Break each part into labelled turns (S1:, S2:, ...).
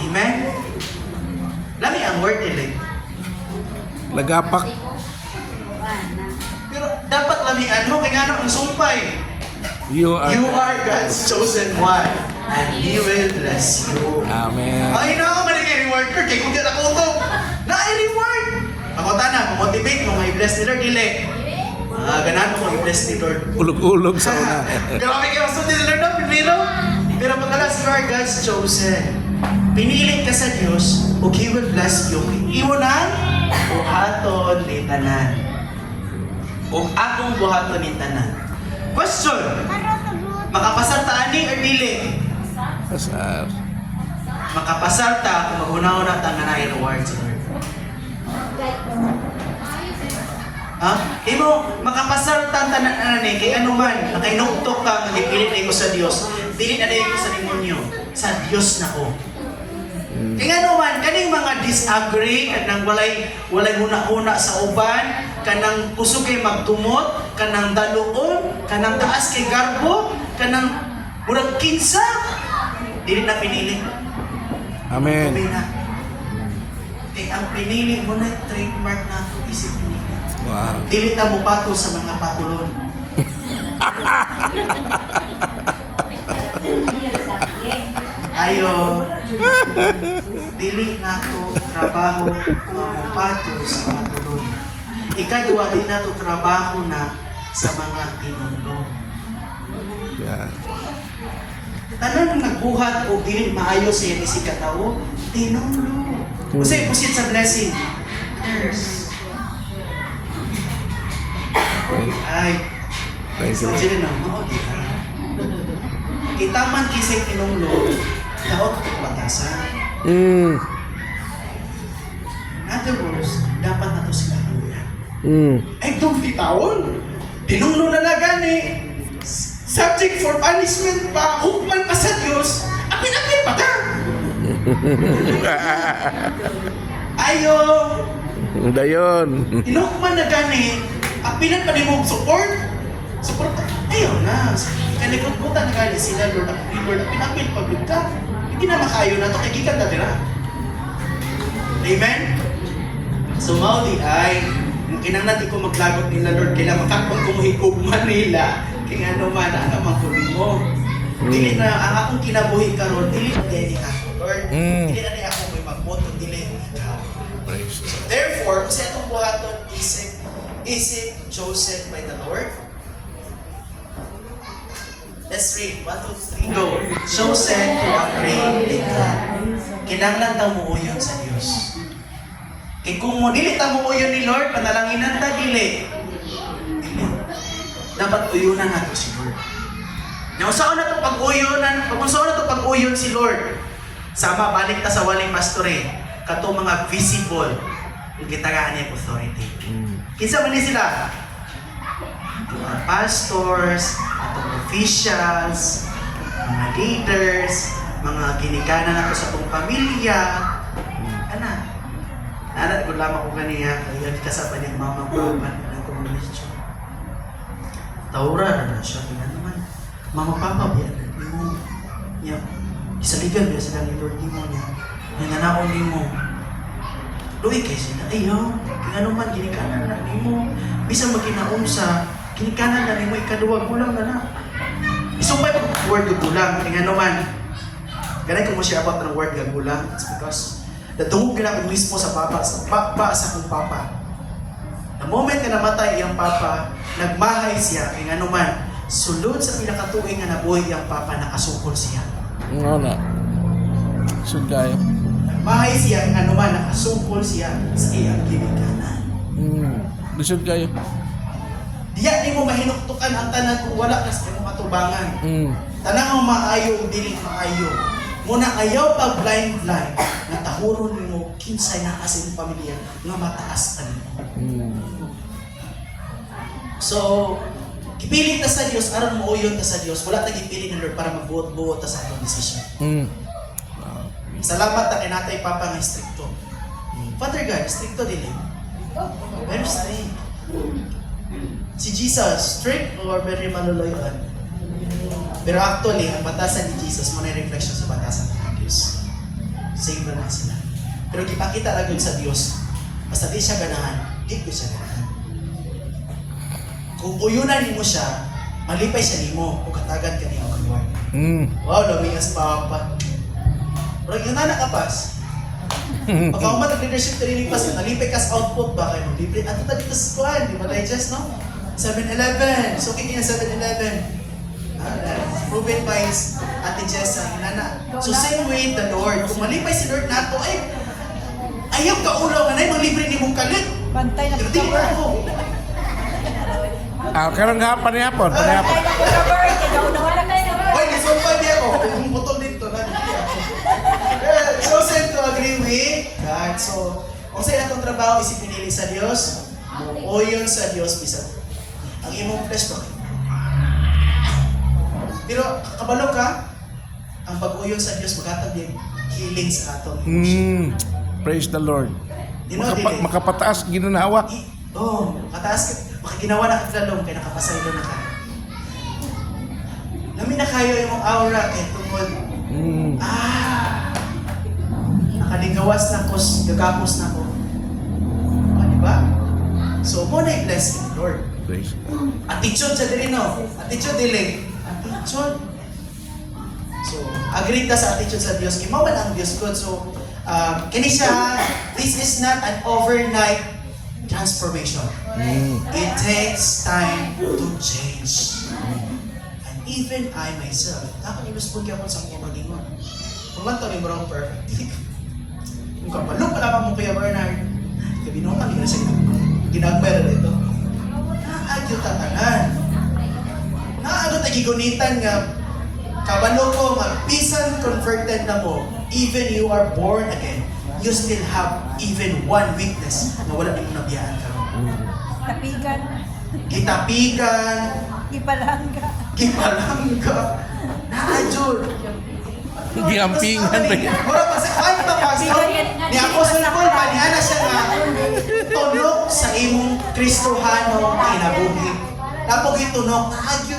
S1: Amen? Lami ang word nila.
S2: Lagapak.
S1: Pero dapat lamian mo, kaya nga ang sumpay.
S2: You are.
S1: You are God's chosen one, and He will bless you.
S2: Amen.
S1: Ay na, manigay reward ko. Kaya kung kita ko ito, na-reward. Ako tana, motivate mo, ma-bless ni Lord, dili. Ganahan mo, ma-bless ni Lord.
S2: Ulog-ulog sa una.
S1: Grabe kayo, masunod ni Lord na, pinilo. Pero pagkalas, you are God's chosen. Pinilit ka sa Diyos, ug He will bless you. Iunan, buhaton ni tanan. Ug akong buhaton ni tanan. Question, makapasar ta ani or dili?
S2: Pasar.
S1: Makapasar ta kung maghuna-una ta nga na reward sa Lord. Ha? Imo makapasar ta tanan ani kay ano man nakainuktok ka nga gipilit na ko sa Dios. Dili na ko sa demonyo. Sa Dios na ko. Kaya ano man, kaning mga disagree, kanang walay huna-huna sa uban, kanang kusog kay magtumot, kanang daluon, kanang taas kay garbo, kanang murag kinsa, dili na pinili.
S2: Amen.
S1: Sabi na. Kaya ang pinili mo na trademark na ito, isip pinili.
S2: Wow.
S1: Dili ta mo pato sa mga patulon. Ayo. Dili na to trabaho mamupato sa mga tulon. Ikadua, di na to trabaho na sa mga tinulong.
S2: Yeah.
S1: Tanan nagbuhat o dili maayo sa iyang isig katawo, tinulong. Kasi pusit sa blessing. Yes. Ay.
S2: Thank you.
S1: So, dili na mo. Kita man kisay tinulong, daot ko batasan. In other words, dapat na to sila hanggan. Ay, itong bitawon. Tinungno na na gani. Subject for punishment pa. Hukman pa sa Diyos. Apin-apin pa ka. Ayo.
S2: Dayon.
S1: Tinukman na gani. Apinan pa ni mo support. Support ka. Ayaw na. Kalikot-kutan na gani sila, Lord. Lord, apin-apin pa ka. Hindi na makayo na to. Kaya gikan na tira. Amen? So, mauli ay, kinang natin ko maglagot nila, Lord, kailangan makakapag kumuhigugman nila, kaya ano man, ang kunin mo. Dili na, ang akong kinabuhi ka, Lord, dili na din ako, Lord. Dili na din ako may magboto, dili na ikaw.
S2: Praise
S1: So, therefore, kung sa itong buhaton, isip chosen by the Lord. Let's read, 1, 2, 3, go. Chosen to agree with God. Kinanglan daw mo uyon sa Diyos. Kaya kung mo dili ta mo uyon ni Lord, panalanginan ta dili. Dili. Dapat uyunan nato si Lord. Now, saan na to pag-uyonan? Kung saan na to pag-uyon si Lord? Sama, balik ta sa waling pastore. Kato mga visible. Yung gitagaan niya authority. Kinsa man ni sila? Mga pastors, atong officials, mga leaders, mga ginikanan nato sa itong pamilya. Anak ko lamang ko kaniya, kaya di kasapa niya mamagpapan ng komunisyon. Taura na siya, kaya naman, mama papa, biya mo, isaligan biya sila ni Lord mo niya, nananaon ni mo, luwi kayo sila, ayaw, kaya naman, ginikanan na ni mo, bisa magkinaon sa, ginikanan na ni mo, ikaduwag mo lang na na. Isumpay pa kung word gagulang, kaya naman, ganun kung mo siya abot ng word gagulang, it's because, natungog ka na mismo sa papa, sa kong papa. The moment na namatay iyang papa, nagmahay siya, kaya nga naman, sulod sa pinakatuwing na nabuhay iyang papa, nakasukol siya.
S2: Nga na. Sugay.
S1: Nagmahay siya, kaya naman, nakasukol siya sa iyang ginikanan.
S2: Lisod kayo.
S1: Diya di mo mahinuktukan ang tanan kung wala kasi mo matubangan. Tanang mo maayo, dili maayo. Muna ayaw pa blind na tahuron mo kinsay na asin pamilya nga mataas pa nimo. So, kipilit ta sa Dios aron mo uyon ta sa Dios. Wala ta gipilit ng Lord para magbuot-buot ta sa atong desisyon. Salamat ta kay natay papa nga stricto. Father God, stricto din. Very strict. Si Jesus, strict or very maluluyan? Pero actually, ang batasan ni Jesus mo na reflection sa batasan ng Diyos. save na lang sila. Pero ipakita lang yun sa Dios. Basta di siya ganahan, di ko siya ganahan. Kung uyunan mo siya, malipay siya nimo o katagan ka niya o kagawin. Wow, lamingas pa pa. Pero yun na nakapas. Pag ako mag-leadership training pas, nalipay ka sa output ba kayo? Libre, ato tayo dito sa kuhan, di ba digest, no? 7-Eleven. So, kiki yung 7-Eleven. Proven by Ate Jess ang inana. So, same way the Lord. Kung malipay si Lord nato, ay, ayaw ka ulo nga na, maglibre ni mong kalit.
S3: Bantay na
S1: Pero di ba ako?
S2: Karang hapon niya po.
S3: Bantay na po sa bird. Ikaw na wala kayo.
S1: Hoy, nisumpay niya ako. Kung butol dito, nandito ako. So, same to agree with God. So, kung sa ilang trabaho, isipinili sa Diyos, o yun sa Diyos, bisa. Ang imong flesh ba? Pero, kabalo ka, ang pag-uyon sa Diyos, maghatag din healing sa aton.
S2: Praise the Lord.
S1: You know, dili.
S2: Makapataas ginanawa.
S1: Kataas ka. Makaginawa na katlalong, kaya nakapasaylo na ka. Lami na kayo yung aura, kaya tungod. Nakaligawas na ko, gagapos na ko. Di ba? So, mo na i-bless ni Lord.
S2: Praise.
S1: Attitude sa dili, no? Attitude dili. Attitude. So, agree ka sa attitude sa Diyos. Imawan ang Diyos ko. So, kini siya, this is not an overnight transformation. It takes time to change. And even I myself, nakakalimuspog ako sa mga magingon. Kung man ito, hindi mo perfect. Kung kapalo pa naman mo Kuya Bernard, kabinungan nila sa ginagmera dito. Naagyo tatanan. Naagyo tagigunitan nga, kabalo ko, magpisan converted na mo, even you are born again, you still have even one weakness na wala din mo nabiyaan ka.
S3: Tapigan.
S1: Kitapigan,
S3: Ipalangga.
S1: kipalangga, naadyo.
S2: Giampingan pa yan.
S1: Mura pa sa kanya pa pastor. Ni Apostle Paul pa niya na siya nga tunok sa imong Kristohano kinabuhi. Tapos itunok,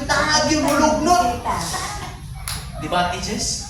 S1: tagyo, mulugnot. Di ba, teachers?